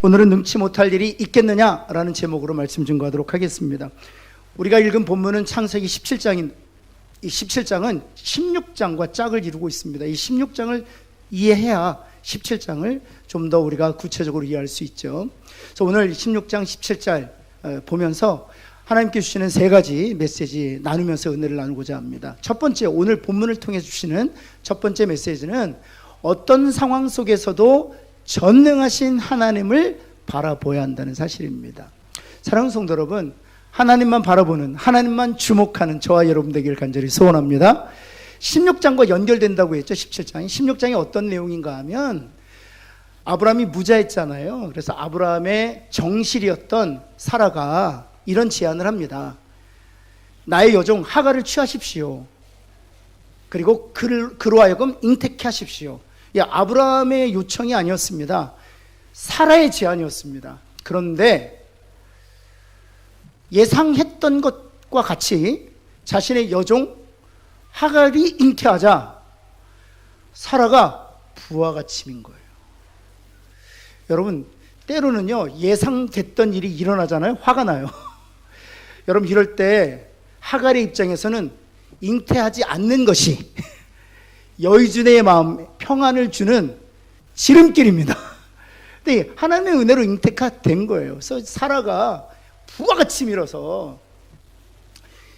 오늘은 능치 못할 일이 있겠느냐라는 제목으로 말씀 증거하도록 하겠습니다. 우리가 읽은 본문은 창세기 17장인, 이 17장은 16장과 짝을 이루고 있습니다. 이 16장을 이해해야 17장을 좀 더 우리가 구체적으로 이해할 수 있죠. 그래서 오늘 16장 17절 보면서 하나님께 주시는 세 가지 메시지 나누면서 은혜를 나누고자 합니다. 첫 번째, 오늘 본문을 통해 주시는 첫 번째 메시지는 어떤 상황 속에서도 전능하신 하나님을 바라보아야 한다는 사실입니다. 사랑하는 성도 여러분, 하나님만 바라보는, 하나님만 주목하는 저와 여러분 되기를 간절히 소원합니다. 16장과 연결된다고 했죠. 17장이 16장이 어떤 내용인가 하면 아브라함이 무자했잖아요. 그래서 아브라함의 정실이었던 사라가 이런 제안을 합니다. 나의 여종 하갈을 취하십시오. 그리고 그로 하여금 잉태케 하십시오. 아브라함의 요청이 아니었습니다. 사라의 제안이었습니다. 그런데 예상했던 것과 같이 자신의 여종 하갈이 잉태하자 사라가 부하가 치민 거예요. 여러분, 때로는요 예상됐던 일이 일어나잖아요. 화가 나요. 여러분, 이럴 때 하갈의 입장에서는 잉태하지 않는 것이 여의주네의 마음에 평안을 주는 지름길입니다. 근데 하나님의 은혜로 잉태가 된 거예요. 그래서 사라가 부하가 치밀어서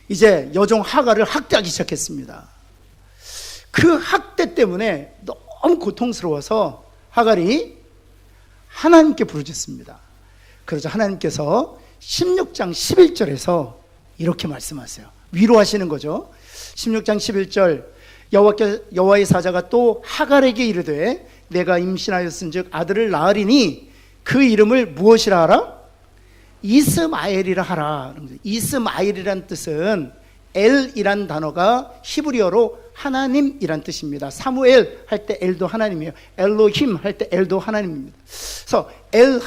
이제 여종 하갈을 학대하기 시작했습니다. 그 학대 때문에 너무 고통스러워서 하갈이 하나님께 부르짖습니다. 그러자 하나님께서 16장 11절에서 이렇게 말씀하세요. 위로하시는 거죠. 16장 11절, 여호와의 사자가 또 하갈에게 이르되 내가 임신하였은즉 아들을 낳으리니 그 이름을 무엇이라 하라? 이스마엘이라 하라. 이스마엘이란 뜻은 엘이란 단어가 히브리어로 하나님이란 뜻입니다. 사무엘 할 때 엘도 하나님이에요. 엘로힘 할 때 엘도 하나님입니다. 그래서 엘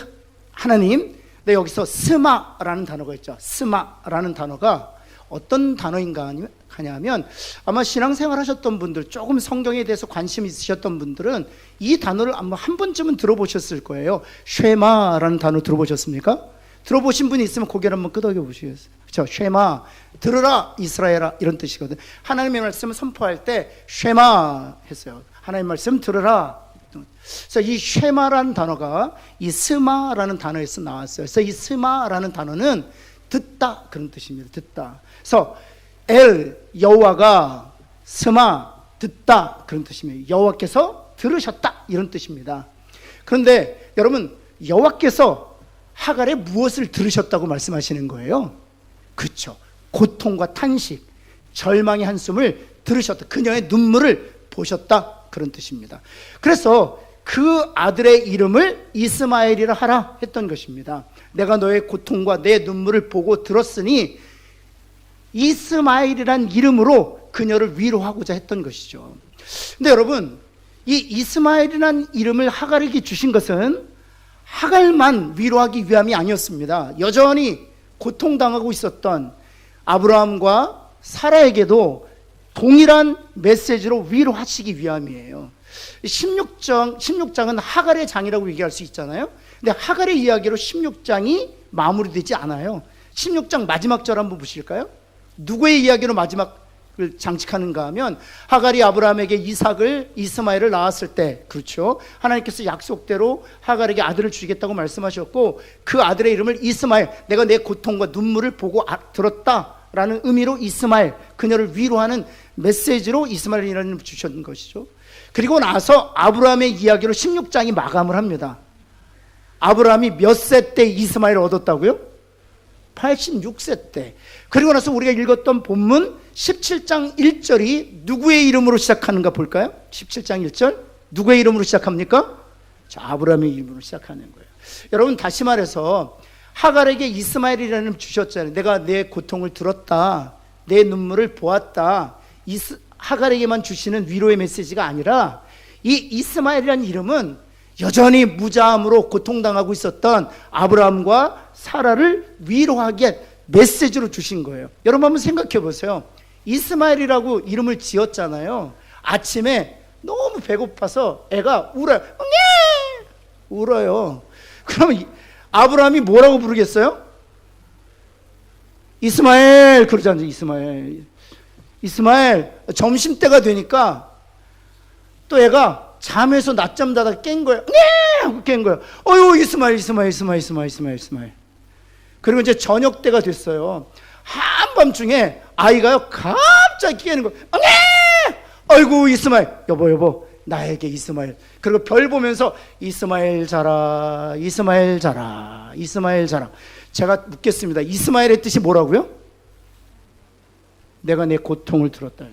하나님, 근데 여기서 스마라는 단어가 있죠. 스마라는 단어가 어떤 단어인가 하냐면 아마 신앙생활 하셨던 분들, 조금 성경에 대해서 관심 있으셨던 분들은 이 단어를 아마 한 번쯤은 들어보셨을 거예요. 쉐마라는 단어 들어보셨습니까? 들어보신 분이 있으면 고개를 한번 끄덕여 보시겠어요? 그렇죠? 쉐마, 들으라 이스라엘아, 이런 뜻이거든요. 하나님의 말씀을 선포할 때 쉐마 했어요. 하나님의 말씀 들으라. 그래서 이 쉐마라는 단어가 이 스마라는 단어에서 나왔어요. 그래서 이 스마라는 단어는 듣다, 그런 뜻입니다. 듣다. 그래서 엘, 여호와가, 스마, 듣다, 그런 뜻입니다. 여호와께서 들으셨다, 이런 뜻입니다. 그런데 여러분, 여호와께서 하갈의 무엇을 들으셨다고 말씀하시는 거예요? 그렇죠. 고통과 탄식, 절망의 한숨을 들으셨다. 그녀의 눈물을 보셨다, 그런 뜻입니다. 그래서 그 아들의 이름을 이스마엘이라 하라 했던 것입니다. 내가 너의 고통과 내 눈물을 보고 들었으니 이스마엘이란 이름으로 그녀를 위로하고자 했던 것이죠. 근데 여러분, 이 이스마엘이란 이름을 하갈에게 주신 것은 하갈만 위로하기 위함이 아니었습니다. 여전히 고통당하고 있었던 아브라함과 사라에게도 동일한 메시지로 위로하시기 위함이에요. 16장은 하갈의 장이라고 얘기할 수 있잖아요. 근데 하갈의 이야기로 16장이 마무리되지 않아요. 16장 마지막 절 한번 보실까요? 누구의 이야기로 마지막을 장식하는가 하면 하갈이 아브라함에게 이스마엘을 낳았을 때, 그렇죠, 하나님께서 약속대로 하갈에게 아들을 주겠다고 말씀하셨고 그 아들의 이름을 이스마엘, 내가 내 고통과 눈물을 보고 들었다라는 의미로 이스마엘, 그녀를 위로하는 메시지로 이스마엘이라는 이름을 주셨는 것이죠. 그리고 나서 아브라함의 이야기로 16장이 마감을 합니다. 아브라함이 몇 세 때 이스마엘을 얻었다고요? 86세 때. 그리고 나서 우리가 읽었던 본문 17장 1절이 누구의 이름으로 시작하는가 볼까요? 17장 1절 누구의 이름으로 시작합니까? 아브라함의 이름으로 시작하는 거예요. 여러분, 다시 말해서 하갈에게 이스마엘이라는 이름을 주셨잖아요. 내가 내 고통을 들었다, 내 눈물을 보았다. 하갈에게만 주시는 위로의 메시지가 아니라 이 이스마엘이라는 이름은 여전히 무자함으로 고통당하고 있었던 아브라함과 사라를 위로하게 메시지로 주신 거예요. 여러분 한번 생각해 보세요. 이스마엘이라고 이름을 지었잖아요. 아침에 너무 배고파서 애가 울어요. 울어요. 그러면 아브라함이 뭐라고 부르겠어요? 이스마엘 그러잖아요. 이스마엘. 점심때가 되니까 또 애가 잠에서 낮잠 자다가 깬 거예요. 네! 하고 깬 거예요. 어유 이스마엘. 그리고 이제 저녁 때가 됐어요. 한밤중에 아이가요 갑자기 깨는 거예요. 네! 아이고 이스마엘. 여보 나에게 이스마엘. 그리고 별 보면서 이스마엘 자라. 제가 묻겠습니다. 이스마엘의 뜻이 뭐라고요? 내가 내 고통을 들었다.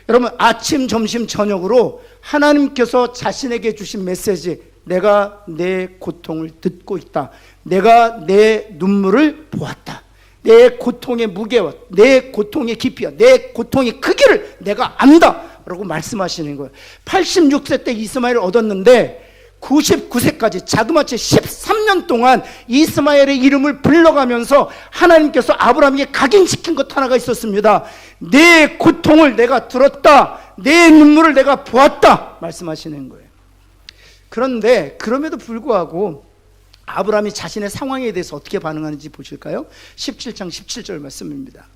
여러분, 아침, 점심, 저녁으로 하나님께서 자신에게 주신 메시지, 내가 내 고통을 듣고 있다. 내가 내 눈물을 보았다. 내 고통의 무게와 내 고통의 깊이와 내 고통의 크기를 내가 안다 라고 말씀하시는 거예요. 86세 때 이스마엘을 얻었는데 99세까지 자그마치 13년 동안 이스마엘의 이름을 불러가면서 하나님께서 아브라함에게 각인시킨 것 하나가 있었습니다. 내 고통을 내가 들었다. 내 눈물을 내가 보았다 말씀하시는 거예요. 그런데 그럼에도 불구하고 아브라함이 자신의 상황에 대해서 어떻게 반응하는지 보실까요? 17장 17절 말씀입니다.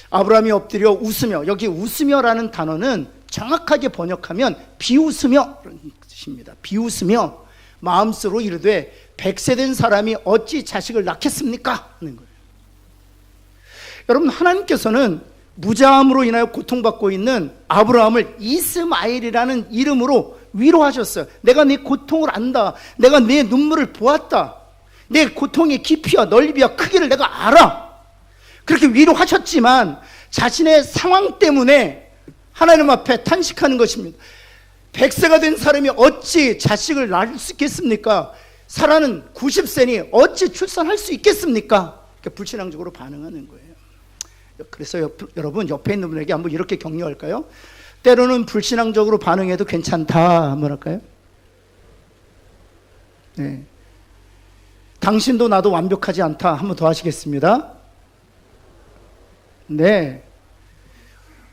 아브라함이 엎드려 웃으며, 여기 웃으며라는 단어는 정확하게 번역하면 비웃으며라는 뜻입니다. 비웃으며 마음속으로 이르되 100세 된 사람이 어찌 자식을 낳겠습니까? 하는 거예요. 여러분, 하나님께서는 무자함으로 인하여 고통받고 있는 아브라함을 이스마엘이라는 이름으로 위로하셨어요. 내가 네 고통을 안다. 내가 네 눈물을 보았다. 내 고통의 깊이와 넓이와 크기를 내가 알아. 그렇게 위로하셨지만 자신의 상황 때문에 하나님 앞에 탄식하는 것입니다. 100세가 된 사람이 어찌 자식을 낳을 수 있겠습니까? 사라는 90세니 어찌 출산할 수 있겠습니까? 불신앙적으로 반응하는 거예요. 그래서 여러분 옆에 있는 분에게 한번 이렇게 격려할까요? 때로는 불신앙적으로 반응해도 괜찮다 한번 할까요? 네. 당신도 나도 완벽하지 않다 한번 더 하시겠습니다. 네.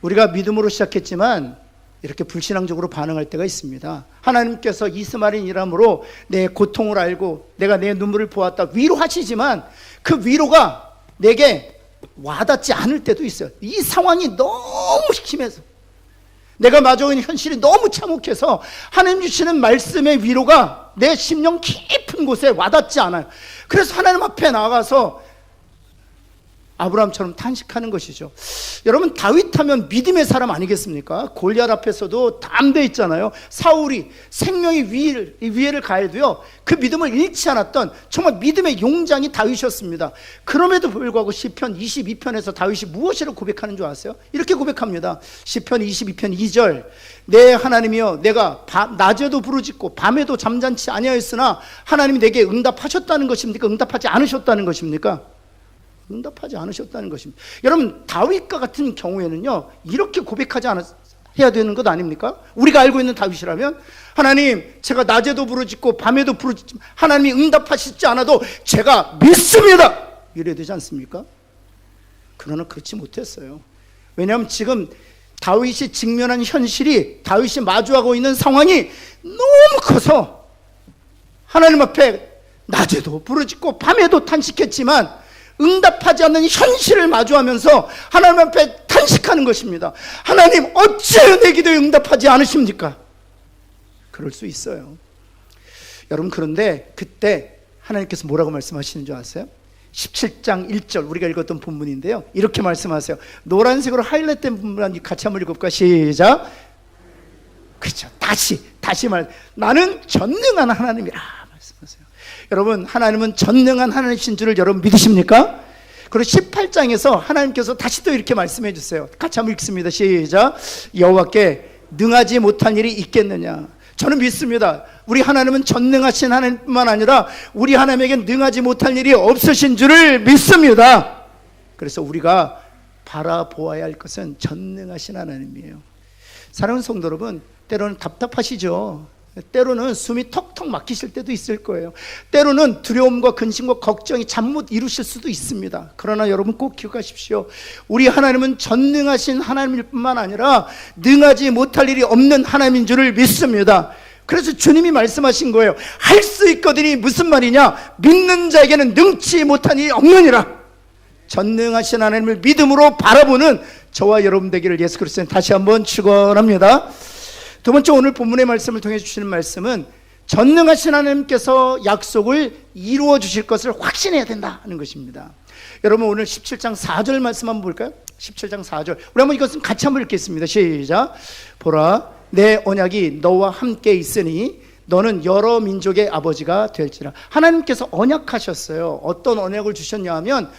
우리가 믿음으로 시작했지만 이렇게 불신앙적으로 반응할 때가 있습니다. 하나님께서 이스마엘이라므로 내 고통을 알고 내가 내 눈물을 보았다 위로하시지만 그 위로가 내게 와닿지 않을 때도 있어요. 이 상황이 너무 심해서, 내가 마주하고 있는 현실이 너무 참혹해서 하나님 주시는 말씀의 위로가 내 심령 깊은 곳에 와닿지 않아요. 그래서 하나님 앞에 나가서 아브라함처럼 탄식하는 것이죠. 여러분, 다윗 하면 믿음의 사람 아니겠습니까? 골리앗 앞에서도 담대 있잖아요. 사울이 생명의 위해를 가해도요 그 믿음을 잃지 않았던 정말 믿음의 용장이 다윗이었습니다. 그럼에도 불구하고 시편 22편에서 다윗이 무엇이라고 고백하는 줄 아세요? 이렇게 고백합니다. 시편 22편 2절, 내 하나님이여 내가 낮에도 부르짖고 밤에도 잠잠치 아니하였으나 하나님이 내게 응답하셨다는 것입니까? 응답하지 않으셨다는 것입니까? 응답하지 않으셨다는 것입니다. 여러분, 다윗과 같은 경우에는요 이렇게 고백하지 해야 되는 것 아닙니까? 우리가 알고 있는 다윗이라면, 하나님 제가 낮에도 부르짖고 밤에도 부르짖지만 하나님이 응답하시지 않아도 제가 믿습니다 이래야 되지 않습니까? 그러나 그렇지 못했어요. 왜냐하면 지금 다윗이 직면한 현실이, 다윗이 마주하고 있는 상황이 너무 커서 하나님 앞에 낮에도 부르짖고 밤에도 탄식했지만 응답하지 않는 현실을 마주하면서 하나님 앞에 탄식하는 것입니다. 하나님 어찌 내 기도에 응답하지 않으십니까? 그럴 수 있어요. 여러분, 그런데 그때 하나님께서 뭐라고 말씀하시는 줄 아세요? 17장 1절 우리가 읽었던 본문인데요 이렇게 말씀하세요. 노란색으로 하이라이트된 본문 같이 한번 읽어볼까? 시작. 그렇죠. 다시 말, 나는 전능한 하나님이라 말씀하세요. 여러분, 하나님은 전능한 하나님이신 줄을 여러분 믿으십니까? 그리고 18장에서 하나님께서 다시 또 이렇게 말씀해 주세요. 같이 한번 읽습니다. 시작. 여호와께 능하지 못한 일이 있겠느냐? 저는 믿습니다. 우리 하나님은 전능하신 하나님뿐만 아니라 우리 하나님에게 능하지 못할 일이 없으신 줄을 믿습니다. 그래서 우리가 바라보아야 할 것은 전능하신 하나님이에요. 사랑하는 성도 여러분, 때로는 답답하시죠? 때로는 숨이 턱턱 막히실 때도 있을 거예요. 때로는 두려움과 근심과 걱정이 잠 못 이루실 수도 있습니다. 그러나 여러분 꼭 기억하십시오. 우리 하나님은 전능하신 하나님일 뿐만 아니라 능하지 못할 일이 없는 하나님인 줄을 믿습니다. 그래서 주님이 말씀하신 거예요. 할 수 있거든이 무슨 말이냐? 믿는 자에게는 능치 못한 일이 없느니라. 전능하신 하나님을 믿음으로 바라보는 저와 여러분 되기를 예수 그리스도는 다시 한번 축원합니다. 두 번째, 오늘 본문의 말씀을 통해 주시는 말씀은 전능하신 하나님께서 약속을 이루어 주실 것을 확신해야 된다 하는 것입니다. 여러분, 오늘 17장 4절 말씀 한번 볼까요? 17장 4절 우리 한번 이것은 같이 한번 읽겠습니다. 시작. 보라, 내 언약이 너와 함께 있으니 너는 여러 민족의 아버지가 될지라. 하나님께서 언약하셨어요. 어떤 언약을 주셨냐 하면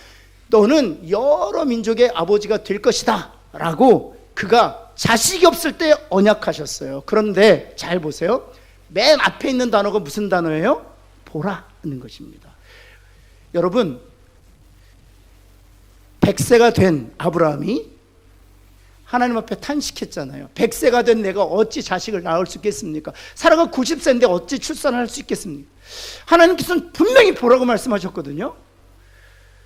너는 여러 민족의 아버지가 될 것이다 라고 그가 자식이 없을 때 언약하셨어요. 그런데 잘 보세요. 맨 앞에 있는 단어가 무슨 단어예요? 보라는 것입니다. 여러분, 100세가 된 아브라함이 하나님 앞에 탄식했잖아요. 100세가 된 내가 어찌 자식을 낳을 수 있겠습니까? 사라가 90세인데 어찌 출산을 할 수 있겠습니까? 하나님께서는 분명히 보라고 말씀하셨거든요.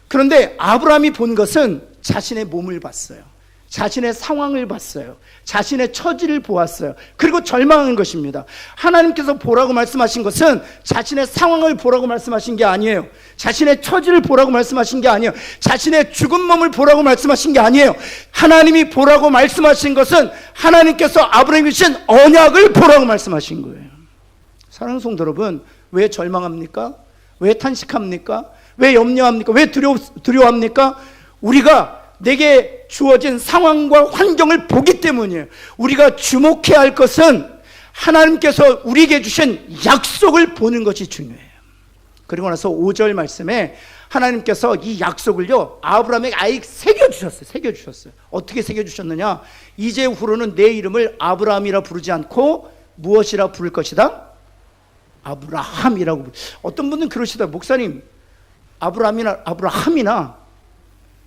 그런데 아브라함이 본 것은 자신의 몸을 봤어요. 자신의 상황을 봤어요. 자신의 처지를 보았어요. 그리고 절망한 것입니다. 하나님께서 보라고 말씀하신 것은 자신의 상황을 보라고 말씀하신 게 아니에요. 자신의 처지를 보라고 말씀하신 게 아니에요. 자신의 죽은 몸을 보라고 말씀하신 게 아니에요. 하나님이 보라고 말씀하신 것은 하나님께서 아브라함이 주신 언약을 보라고 말씀하신 거예요. 사랑하는 성도 여러분, 왜 절망합니까? 왜 탄식합니까? 왜 염려합니까? 왜 두려워합니까? 우리가 내게 주어진 상황과 환경을 보기 때문이에요. 우리가 주목해야 할 것은 하나님께서 우리에게 주신 약속을 보는 것이 중요해요. 그리고 나서 5절 말씀에 하나님께서 이 약속을요 아브라함에게 아예 새겨주셨어요. 어떻게 새겨주셨느냐? 이제후로는 내 이름을 아브라함이라 부르지 않고 무엇이라 부를 것이다? 아브라함이라고. 어떤 분은 그러시다. 목사님, 아브라함이나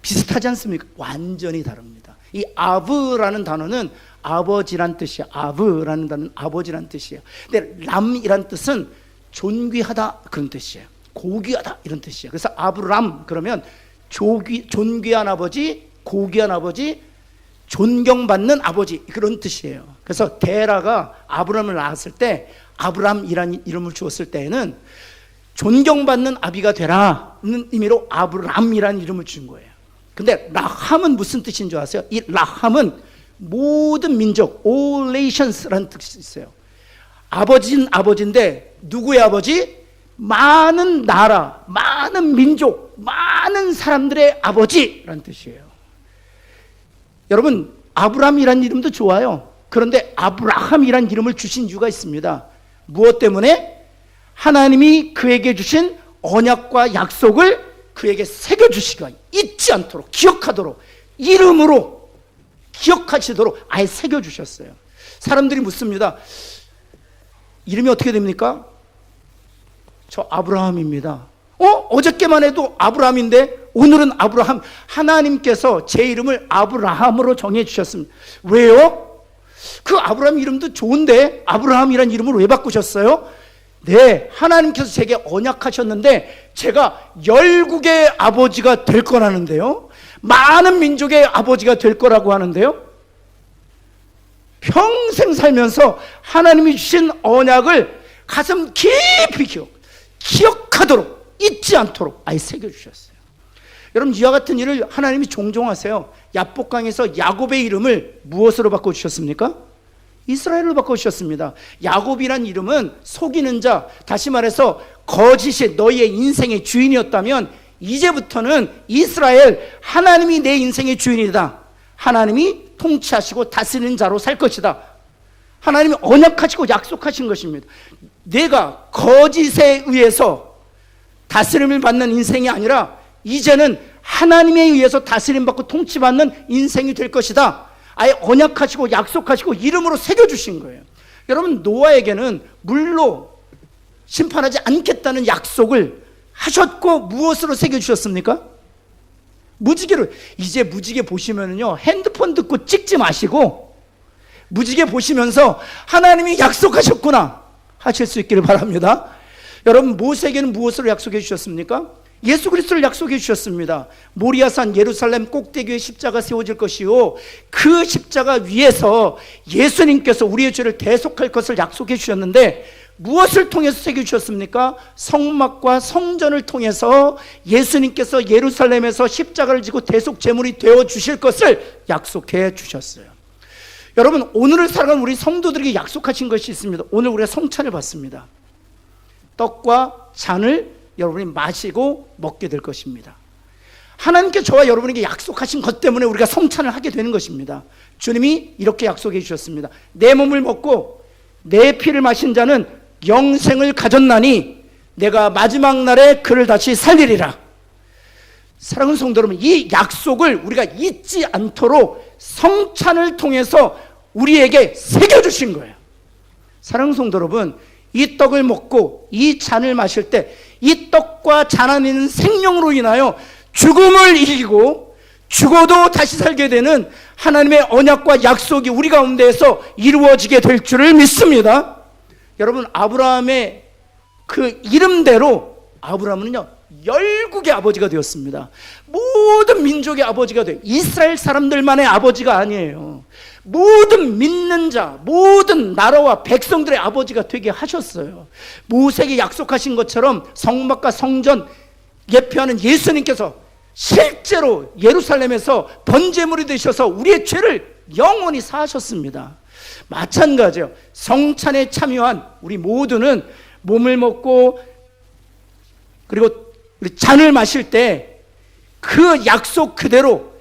비슷하지 않습니까? 완전히 다릅니다. 이 아브라는 단어는 아버지란 뜻이에요. 아브라는 단어는 아버지란 뜻이에요. 근데 람이란 뜻은 존귀하다 그런 뜻이에요. 고귀하다 이런 뜻이에요. 그래서 아브람 그러면 존귀한 아버지, 고귀한 아버지, 존경받는 아버지 그런 뜻이에요. 그래서 데라가 아브람을 낳았을 때 아브람이라는 이름을 주었을 때에는 존경받는 아비가 되라는 의미로 아브람이라는 이름을 준 거예요. 근데 라함은 무슨 뜻인 줄 아세요? 이 라함은 모든 민족, all nations라는 뜻이 있어요. 아버지는 아버지인데 누구의 아버지? 많은 나라, 많은 민족, 많은 사람들의 아버지라는 뜻이에요. 여러분, 아브람이라는 이름도 좋아요. 그런데 아브라함이라는 이름을 주신 이유가 있습니다. 무엇 때문에? 하나님이 그에게 주신 언약과 약속을 그에게 새겨주시고 잊지 않도록 기억하도록 이름으로 기억하시도록 아예 새겨주셨어요. 사람들이 묻습니다. 이름이 어떻게 됩니까? 저 아브라함입니다. 어저께만 해도 아브라함인데 오늘은 아브라함. 하나님께서 제 이름을 아브라함으로 정해주셨습니다. 왜요? 그 아브라함 이름도 좋은데 아브라함이라는 이름을 왜 바꾸셨어요? 네, 하나님께서 제게 언약하셨는데 제가 열국의 아버지가 될 거라는데요. 많은 민족의 아버지가 될 거라고 하는데요. 평생 살면서 하나님이 주신 언약을 가슴 깊이 기억하도록 잊지 않도록 아예 새겨주셨어요. 여러분, 이와 같은 일을 하나님이 종종 하세요. 야복강에서 야곱의 이름을 무엇으로 바꿔주셨습니까? 이스라엘로 바꿔주셨습니다. 야곱이란 이름은 속이는 자, 다시 말해서 거짓이 너희의 인생의 주인이었다면 이제부터는 이스라엘, 하나님이 내 인생의 주인이다. 하나님이 통치하시고 다스리는 자로 살 것이다. 하나님이 언약하시고 약속하신 것입니다. 내가 거짓에 의해서 다스림을 받는 인생이 아니라 이제는 하나님에 의해서 다스림받고 통치받는 인생이 될 것이다. 아예 언약하시고 약속하시고 이름으로 새겨주신 거예요. 여러분, 노아에게는 물로 심판하지 않겠다는 약속을 하셨고 무엇으로 새겨주셨습니까? 무지개로. 이제 무지개 보시면요 핸드폰 듣고 찍지 마시고 무지개 보시면서 하나님이 약속하셨구나 하실 수 있기를 바랍니다. 여러분, 모세에게는 무엇으로 약속해 주셨습니까? 예수 그리스도를 약속해 주셨습니다. 모리아산 예루살렘 꼭대기에 십자가 세워질 것이요, 그 십자가 위에서 예수님께서 우리의 죄를 대속할 것을 약속해 주셨는데, 무엇을 통해서 새겨 주셨습니까? 성막과 성전을 통해서 예수님께서 예루살렘에서 십자가를 지고 대속 제물이 되어 주실 것을 약속해 주셨어요. 여러분, 오늘을 살아가는 우리 성도들에게 약속하신 것이 있습니다. 오늘 우리가 성찬을 받습니다. 떡과 잔을 여러분이 마시고 먹게 될 것입니다. 하나님께 저와 여러분에게 약속하신 것 때문에 우리가 성찬을 하게 되는 것입니다. 주님이 이렇게 약속해 주셨습니다. 내 몸을 먹고 내 피를 마신 자는 영생을 가졌나니 내가 마지막 날에 그를 다시 살리리라. 사랑하는 성도 여러분, 이 약속을 우리가 잊지 않도록 성찬을 통해서 우리에게 새겨주신 거예요. 사랑하는 성도 여러분, 이 떡을 먹고 이 잔을 마실 때 이 떡과 잔 안에 있는 생명으로 인하여 죽음을 이기고 죽어도 다시 살게 되는 하나님의 언약과 약속이 우리 가운데에서 이루어지게 될 줄을 믿습니다. 여러분, 아브라함의 그 이름대로 아브라함은요, 열국의 아버지가 되었습니다. 모든 민족의 아버지가 돼요. 이스라엘 사람들만의 아버지가 아니에요. 모든 믿는 자, 모든 나라와 백성들의 아버지가 되게 하셨어요. 모세에게 약속하신 것처럼 성막과 성전 예표하는 예수님께서 실제로 예루살렘에서 번제물이 되셔서 우리의 죄를 영원히 사하셨습니다. 마찬가지예요. 성찬에 참여한 우리 모두는 몸을 먹고 그리고 우리 잔을 마실 때 그 약속 그대로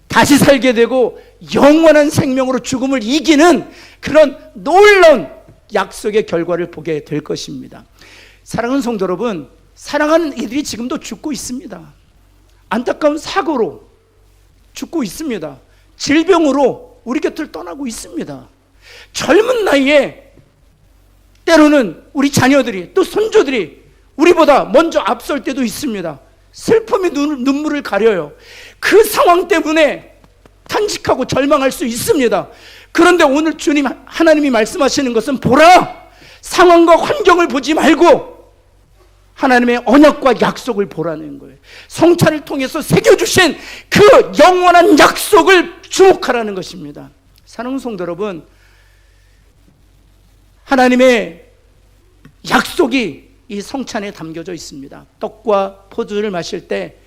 다시 살게 되고 영원한 생명으로 죽음을 이기는 그런 놀라운 약속의 결과를 보게 될 것입니다. 사랑하는 성도 여러분, 사랑하는 이들이 지금도 죽고 있습니다. 안타까운 사고로 죽고 있습니다. 질병으로 우리 곁을 떠나고 있습니다. 젊은 나이에 때로는 우리 자녀들이 또 손주들이 우리보다 먼저 앞설 때도 있습니다. 슬픔이 눈물을 가려요. 그 상황 때문에 탄식하고 절망할 수 있습니다. 그런데 오늘 주님 하나님이 말씀하시는 것은, 보라, 상황과 환경을 보지 말고 하나님의 언약과 약속을 보라는 거예요. 성찬을 통해서 새겨주신 그 영원한 약속을 주목하라는 것입니다. 사랑하는 성도 여러분, 하나님의 약속이 이 성찬에 담겨져 있습니다. 떡과 포도주를 마실 때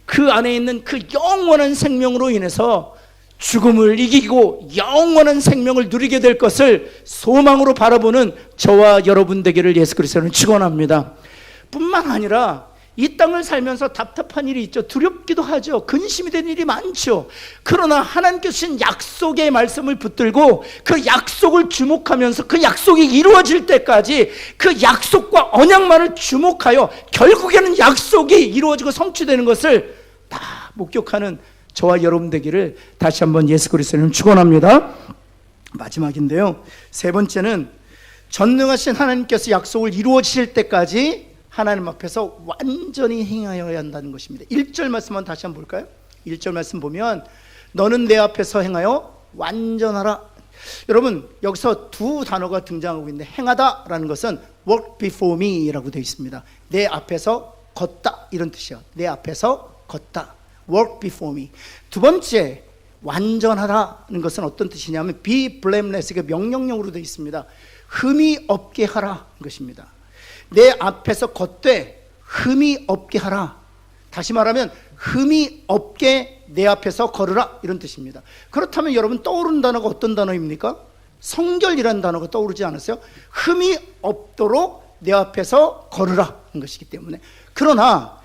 그 안에 있는 그 영원한 생명으로 인해서 죽음을 이기고 영원한 생명을 누리게 될 것을 소망으로 바라보는 저와 여러분 되기를 예수 그리스도는 축원합니다. 뿐만 아니라 이 땅을 살면서 답답한 일이 있죠. 두렵기도 하죠. 근심이 되는 일이 많죠. 그러나 하나님께서 주신 약속의 말씀을 붙들고 그 약속을 주목하면서 그 약속이 이루어질 때까지 그 약속과 언약만을 주목하여 결국에는 약속이 이루어지고 성취되는 것을 다 목격하는 저와 여러분 되기를 다시 한번 예수 그리스도는 축원합니다. 마지막인데요, 세 번째는 전능하신 하나님께서 약속을 이루어지실 때까지 하나님 앞에서 완전히 행하여야 한다는 것입니다. 1절 말씀만 다시 한번 볼까요? 1절 말씀 보면, 너는 내 앞에서 행하여 완전하라. 여러분, 여기서 두 단어가 등장하고 있는데, 행하다라는 것은 walk before me 라고 되어 있습니다. 내 앞에서 걷다, 이런 뜻이요. 내 앞에서 걷다, walk before me. 두 번째, 완전하다는 것은 어떤 뜻이냐면 be blameless, 명령형으로 되어 있습니다. 흠이 없게 하라는 것입니다. 내 앞에서 걷되 흠이 없게 하라. 다시 말하면 흠이 없게 내 앞에서 걸으라, 이런 뜻입니다. 그렇다면 여러분 떠오르는 단어가 어떤 단어입니까? 성결이라는 단어가 떠오르지 않았어요? 흠이 없도록 내 앞에서 걸으라 는 것이기 때문에. 그러나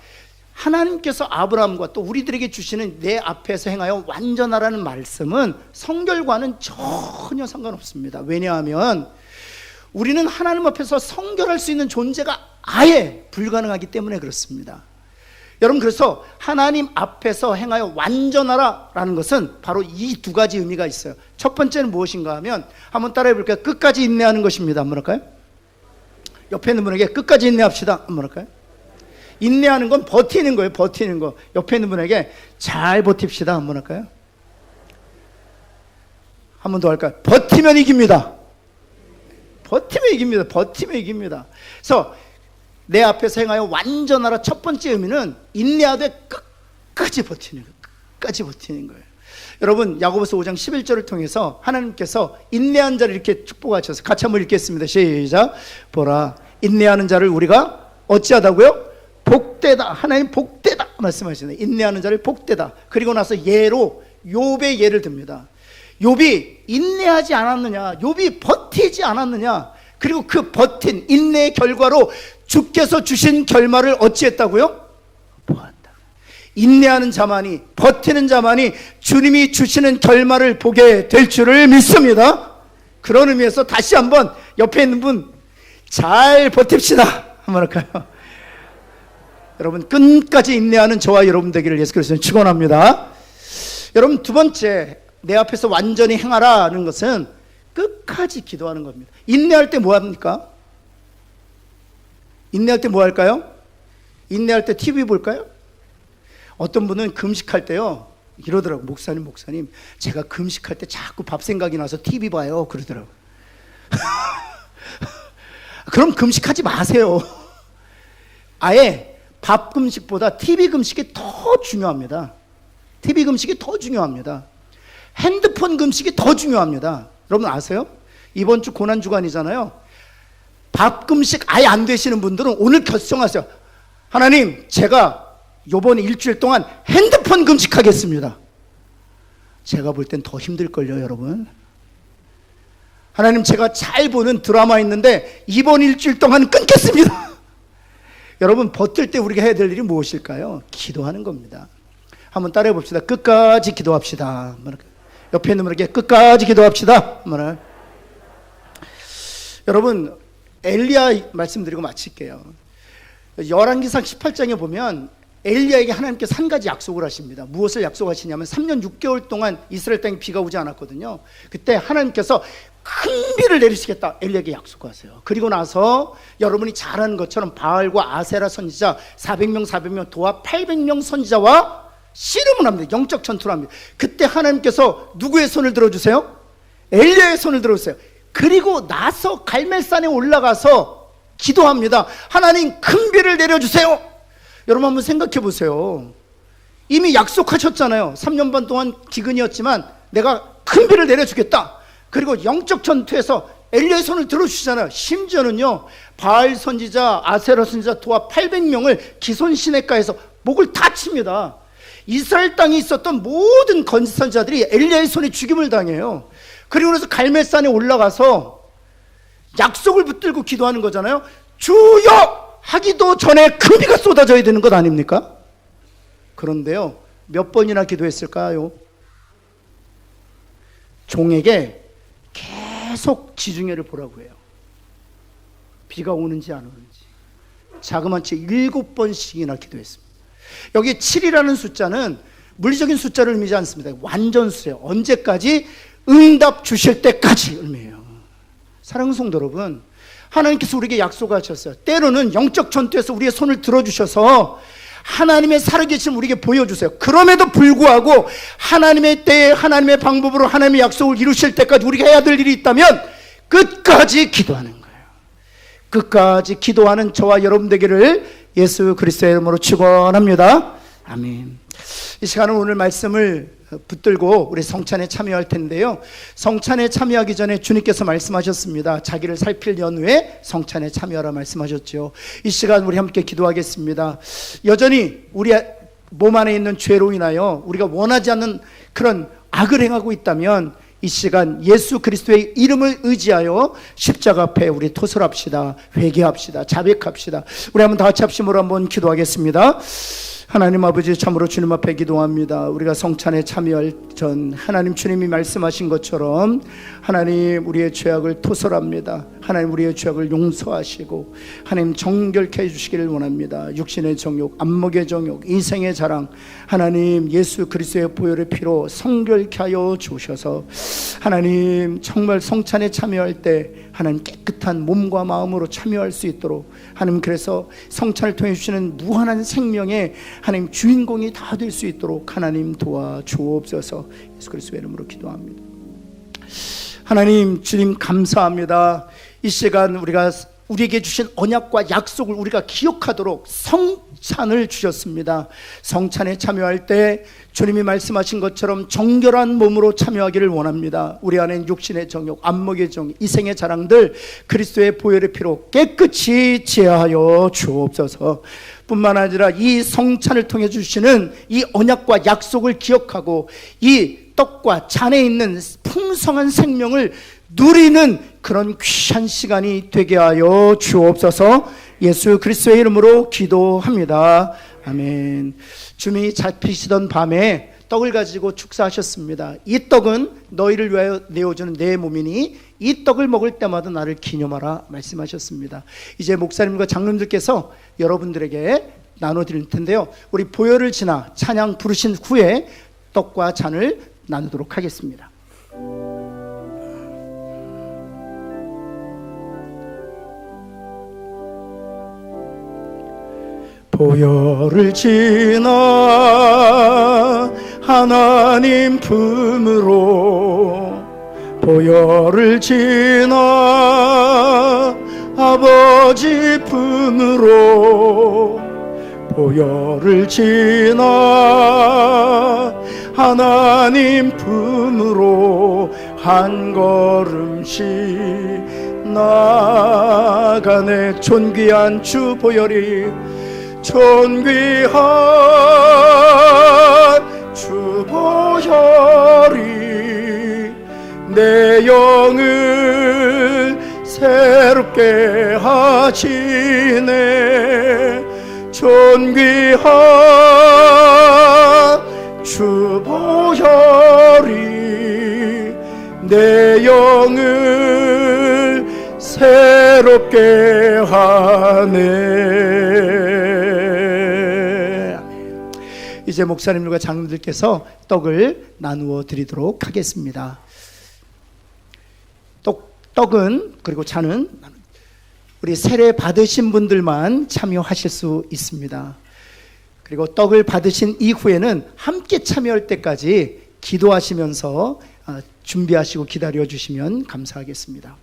하나님께서 아브라함과 또 우리들에게 주시는 내 앞에서 행하여 완전하라는 말씀은 성결과는 전혀 상관없습니다. 왜냐하면 우리는 하나님 앞에서 성결할 수 있는 존재가 아예 불가능하기 때문에 그렇습니다. 여러분, 그래서 하나님 앞에서 행하여 완전하라라는 것은 바로 이 두 가지 의미가 있어요. 첫 번째는 무엇인가 하면, 한번 따라해 볼까요? 끝까지 인내하는 것입니다. 한번 할까요? 옆에 있는 분에게 끝까지 인내합시다. 한번 할까요? 인내하는 건 버티는 거예요. 버티는 거. 옆에 있는 분에게 잘 버팁시다. 한번 할까요? 한 번 더 할까요? 버티면 이깁니다. 버티면 이깁니다. 버티면 이깁니다. 그래서 내 앞에서 행하여 완전하라 첫 번째 의미는 인내하되 끝까지 버티는 거예요. 끝까지 버티는 거예요. 여러분 야고보서 5장 11절을 통해서 하나님께서 인내한 자를 이렇게 축복하셔서 같이 한번 읽겠습니다. 시작. 보라 인내하는 자를 우리가 어찌하다고요? 복되다. 하나님 복되다 말씀하시네. 인내하는 자를 복되다. 그리고 나서 예로 욥의 예를 듭니다. 욥이 인내하지 않았느냐, 욥이 버티지 않았느냐, 그리고 그 버틴 인내의 결과로 주께서 주신 결말을 어찌했다고요? 보았다. 인내하는 자만이, 버티는 자만이 주님이 주시는 결말을 보게 될 줄을 믿습니다. 그런 의미에서 다시 한번 옆에 있는 분 잘 버팁시다 한번 할까요? 여러분 끝까지 인내하는 저와 여러분 되기를 예수 그리스도는 축원합니다. 여러분 두 번째, 내 앞에서 완전히 행하라는 것은 끝까지 기도하는 겁니다. 인내할 때 뭐 합니까? 인내할 때 뭐 할까요? 인내할 때 TV 볼까요? 어떤 분은 금식할 때요 이러더라고. 목사님 제가 금식할 때 자꾸 밥 생각이 나서 TV 봐요 그러더라고. 그럼 금식하지 마세요. 아예 밥 금식보다 TV 금식이 더 중요합니다. TV 금식이 더 중요합니다. 핸드폰 금식이 더 중요합니다. 여러분 아세요? 이번 주 고난주간이잖아요. 밥 금식 아예 안 되시는 분들은 오늘 결정하세요. 하나님 제가 이번 일주일 동안 핸드폰 금식하겠습니다. 제가 볼 땐 더 힘들걸요 여러분. 하나님 제가 잘 보는 드라마 있는데 이번 일주일 동안 끊겠습니다. 여러분 버틸 때 우리가 해야 될 일이 무엇일까요? 기도하는 겁니다. 한번 따라해 봅시다. 끝까지 기도합시다. 옆에 있는 분에게 끝까지 기도합시다. 여러분 엘리야 말씀드리고 마칠게요. 열왕기상 18장에 보면 엘리야에게 하나님께서 한 가지 약속을 하십니다. 무엇을 약속하시냐면 3년 6개월 동안 이스라엘 땅에 비가 오지 않았거든요. 그때 하나님께서 큰 비를 내리시겠다 엘리야에게 약속하세요. 그리고 나서 여러분이 잘 아는 것처럼 바알과 아세라 선지자 400명 도합 800명 선지자와 씨름을 합니다. 영적 전투를 합니다. 그때 하나님께서 누구의 손을 들어주세요? 엘리야의 손을 들어주세요. 그리고 나서 갈멜산에 올라가서 기도합니다. 하나님 큰 비를 내려주세요. 여러분 한번 생각해 보세요. 이미 약속하셨잖아요. 3년 반 동안 기근이었지만 내가 큰 비를 내려주겠다. 그리고 영적 전투에서 엘리야의 손을 들어주시잖아요. 심지어는요 바알 선지자 아세라 선지자 도합 800명을 기손 시내가에서 목을 다 칩니다. 이스라엘 땅에 있었던 모든 건지 선지자들이 엘리야의 손에 죽임을 당해요. 그리고 나서 갈멜산에 올라가서 약속을 붙들고 기도하는 거잖아요. 주여 하기도 전에 큰 비가 쏟아져야 되는 것 아닙니까? 그런데요 몇 번이나 기도했을까요? 종에게 계속 지중해를 보라고 해요. 비가 오는지 안 오는지. 자그마치 7번씩이나 기도했습니다. 여기 7이라는 숫자는 물리적인 숫자를 의미하지 않습니다. 완전수예요. 언제까지? 응답 주실 때까지 의미해요. 사랑하는 성도 여러분, 하나님께서 우리에게 약속하셨어요. 때로는 영적 전투에서 우리의 손을 들어주셔서 하나님의 살아계심 우리에게 보여주세요. 그럼에도 불구하고 하나님의 때에 하나님의 방법으로 하나님의 약속을 이루실 때까지 우리가 해야 될 일이 있다면 끝까지 기도하는 거예요. 끝까지 기도하는 저와 여러분 되기를 예수 그리스도의 이름으로 축원합니다. 아멘. 이 시간은 오늘 말씀을 붙들고 우리 성찬에 참여할 텐데요. 성찬에 참여하기 전에 주님께서 말씀하셨습니다. 자기를 살필 연후에 성찬에 참여하라 말씀하셨죠. 이 시간 우리 함께 기도하겠습니다. 여전히 우리 몸 안에 있는 죄로 인하여 우리가 원하지 않는 그런 악을 행하고 있다면 이 시간 예수 그리스도의 이름을 의지하여 십자가 앞에 우리 토설합시다. 회개합시다. 자백합시다. 우리 한번 다 같이 합심으로 한번 기도하겠습니다. 하나님 아버지, 참으로 주님 앞에 기도합니다. 우리가 성찬에 참여할 전 하나님 주님이 말씀하신 것처럼 하나님 우리의 죄악을 토설합니다. 하나님 우리의 죄악을 용서하시고 하나님 정결케 해주시기를 원합니다. 육신의 정욕, 안목의 정욕, 인생의 자랑, 하나님 예수 그리스도의 보혈의 피로 성결케 하여 주셔서 하나님 정말 성찬에 참여할 때 하나님 깨끗한 몸과 마음으로 참여할 수 있도록 하나님, 그래서 성찬을 통해 주시는 무한한 생명의 하나님 주인공이 다 될 수 있도록 하나님 도와주옵소서. 예수 그리스도의 이름으로 기도합니다. 하나님 주님 감사합니다. 이 시간 우리가 우리에게 주신 언약과 약속을 우리가 기억하도록 성찬을 주셨습니다. 성찬에 참여할 때 주님이 말씀하신 것처럼 정결한 몸으로 참여하기를 원합니다. 우리 안에 육신의 정욕, 안목의 정욕, 이생의 자랑들 그리스도의 보혈의 피로 깨끗이 제하여 주옵소서. 뿐만 아니라 이 성찬을 통해 주시는 이 언약과 약속을 기억하고 이 떡과 잔에 있는 풍성한 생명을 누리는 그런 귀한 시간이 되게 하여 주옵소서. 예수 그리스도의 이름으로 기도합니다. 아멘. 주님이 잡히시던 밤에 떡을 가지고 축사하셨습니다. 이 떡은 너희를 위하여 내어주는 내 몸이니 이 떡을 먹을 때마다 나를 기념하라 말씀하셨습니다. 이제 목사님과 장로님들께서 여러분들에게 나눠드릴 텐데요, 우리 보혈을 지나 찬양 부르신 후에 떡과 잔을 나누도록 하겠습니다. 보혈을 지나 하나님 품으로, 보혈을 지나 아버지 품으로, 보혈을 지나 하나님 품으로 한 걸음씩 나가네. 존귀한 주 보혈이, 존귀한 주 보혈이 내 영을 새롭게 하시네. 존귀한 주 보혈이 내 영을 새롭게 하네. 이제 목사님들과 장로들께서 떡을 나누어 드리도록 하겠습니다. 떡은, 그리고 잔은 우리 세례 받으신 분들만 참여하실 수 있습니다. 그리고 떡을 받으신 이후에는 함께 참여할 때까지 기도하시면서 준비하시고 기다려 주시면 감사하겠습니다.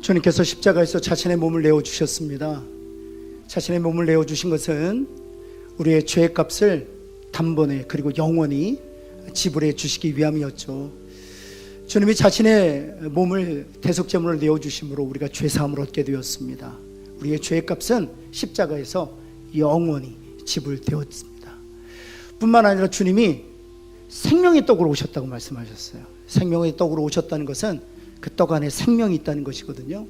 주님께서 십자가에서 자신의 몸을 내어주셨습니다. 자신의 몸을 내어주신 것은 우리의 죄의 값을 단번에 그리고 영원히 지불해 주시기 위함이었죠. 주님이 자신의 몸을 대속제물로 내어주심으로 우리가 죄사함을 얻게 되었습니다. 우리의 죄의 값은 십자가에서 영원히 지불되었습니다. 뿐만 아니라 주님이 생명의 떡으로 오셨다고 말씀하셨어요. 생명의 떡으로 오셨다는 것은 그 떡 안에 생명이 있다는 것이거든요.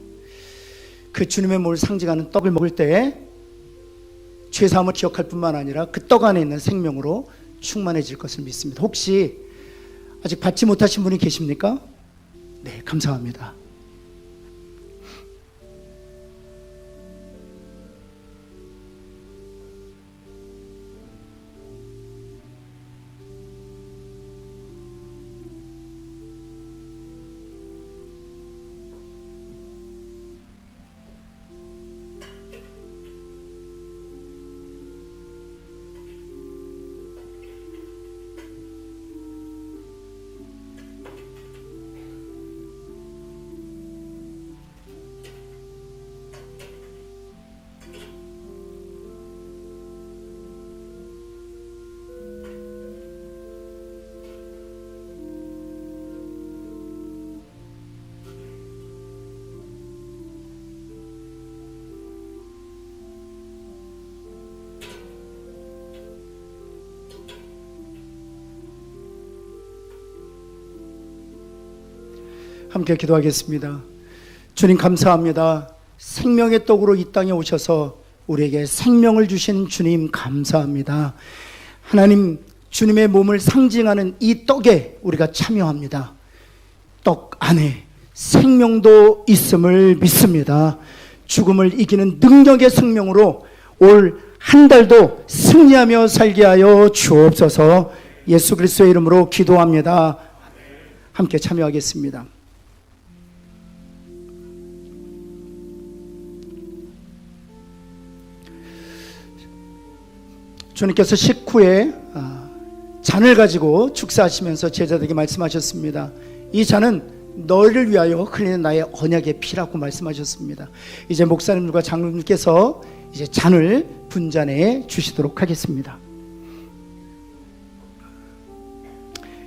그 주님의 몸을 상징하는 떡을 먹을 때 죄사함을 기억할 뿐만 아니라 그 떡 안에 있는 생명으로 충만해질 것을 믿습니다. 혹시 아직 받지 못하신 분이 계십니까? 네, 감사합니다. 함께 기도하겠습니다. 주님 감사합니다. 생명의 떡으로 이 땅에 오셔서 우리에게 생명을 주신 주님 감사합니다. 하나님, 주님의 몸을 상징하는 이 떡에 우리가 참여합니다. 떡 안에 생명도 있음을 믿습니다. 죽음을 이기는 능력의 생명으로 올 한 달도 승리하며 살게 하여 주옵소서. 예수 그리스도의 이름으로 기도합니다. 함께 참여하겠습니다. 주님께서 식후에 잔을 가지고 축사하시면서 제자들에게 말씀하셨습니다. 이 잔은 너희를 위하여 흘리는 나의 언약의 피라고 말씀하셨습니다. 이제 목사님들과 장로님께서 이제 잔을 분잔해 주시도록 하겠습니다.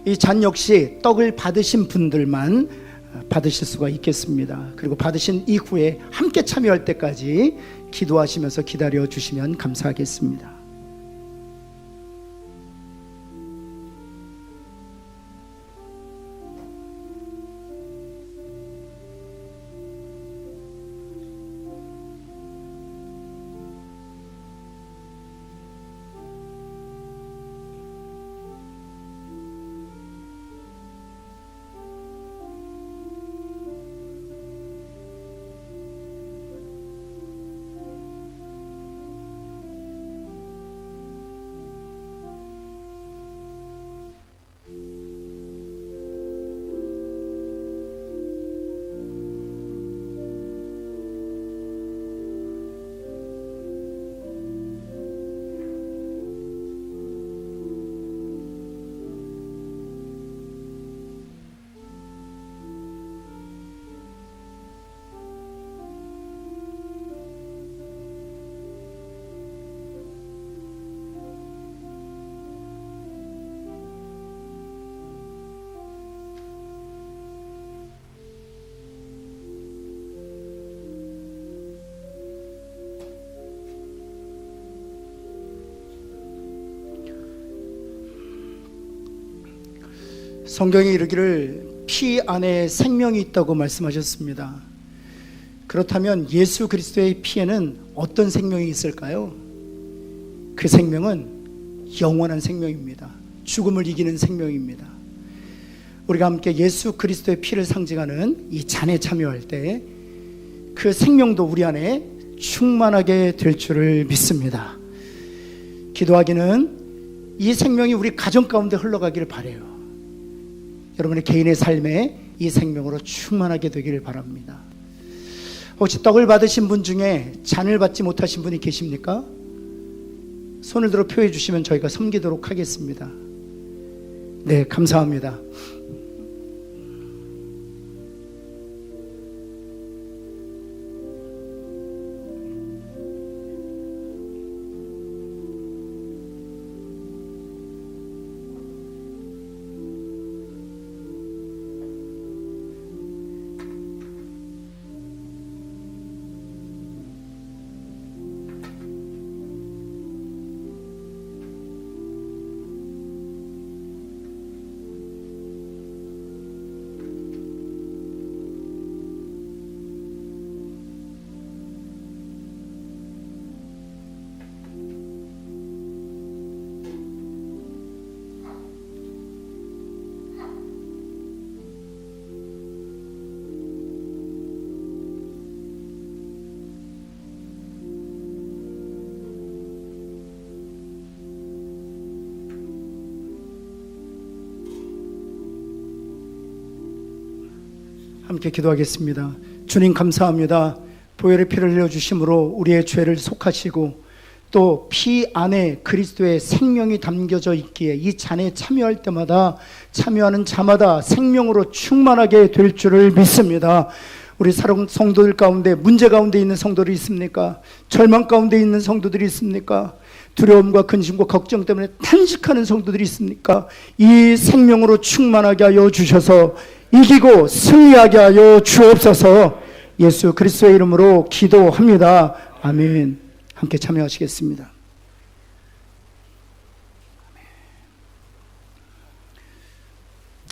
이 잔 역시 떡을 받으신 분들만 받으실 수가 있겠습니다. 그리고 받으신 이후에 함께 참여할 때까지 기도하시면서 기다려 주시면 감사하겠습니다. 성경이 이르기를 피 안에 생명이 있다고 말씀하셨습니다. 그렇다면 예수 그리스도의 피에는 어떤 생명이 있을까요? 그 생명은 영원한 생명입니다. 죽음을 이기는 생명입니다. 우리가 함께 예수 그리스도의 피를 상징하는 이 잔에 참여할 때 그 생명도 우리 안에 충만하게 될 줄을 믿습니다. 기도하기는 이 생명이 우리 가정 가운데 흘러가기를 바라요. 여러분의 개인의 삶에 이 생명으로 충만하게 되기를 바랍니다. 혹시 떡을 받으신 분 중에 잔을 받지 못하신 분이 계십니까? 손을 들어 표해 주시면 저희가 섬기도록 하겠습니다. 네, 감사합니다. 함께 기도하겠습니다. 주님 감사합니다. 보혈의 피를 흘려주심으로 우리의 죄를 속하시고 또 피 안에 그리스도의 생명이 담겨져 있기에 이 잔에 참여할 때마다 참여하는 자마다 생명으로 충만하게 될 줄을 믿습니다. 우리 사랑 성도들 가운데 문제 가운데 있는 성도들이 있습니까? 절망 가운데 있는 성도들이 있습니까? 두려움과 근심과 걱정 때문에 탄식하는 성도들이 있습니까? 이 생명으로 충만하게 하여 주셔서 이기고 승리하게 하여 주옵소서. 예수 그리스도의 이름으로 기도합니다. 아멘. 함께 참여하시겠습니다.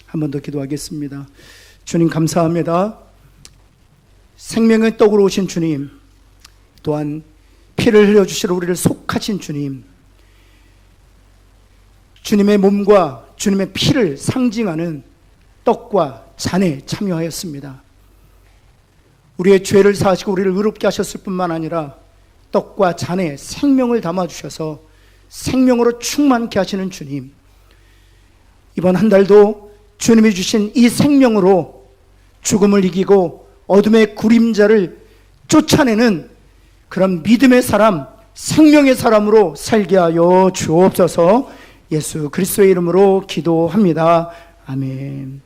한 번 더 기도하겠습니다. 주님 감사합니다. 생명의 떡으로 오신 주님, 또한 피를 흘려주시러 우리를 속하신 주님, 주님의 몸과 주님의 피를 상징하는 떡과 잔에 참여하였습니다. 우리의 죄를 사하시고 우리를 의롭게 하셨을 뿐만 아니라 떡과 잔에 생명을 담아주셔서 생명으로 충만케 하시는 주님, 이번 한 달도 주님이 주신 이 생명으로 죽음을 이기고 어둠의 구림자를 쫓아내는 그런 믿음의 사람, 생명의 사람으로 살게 하여 주옵소서. 예수 그리스도의 이름으로 기도합니다. 아멘.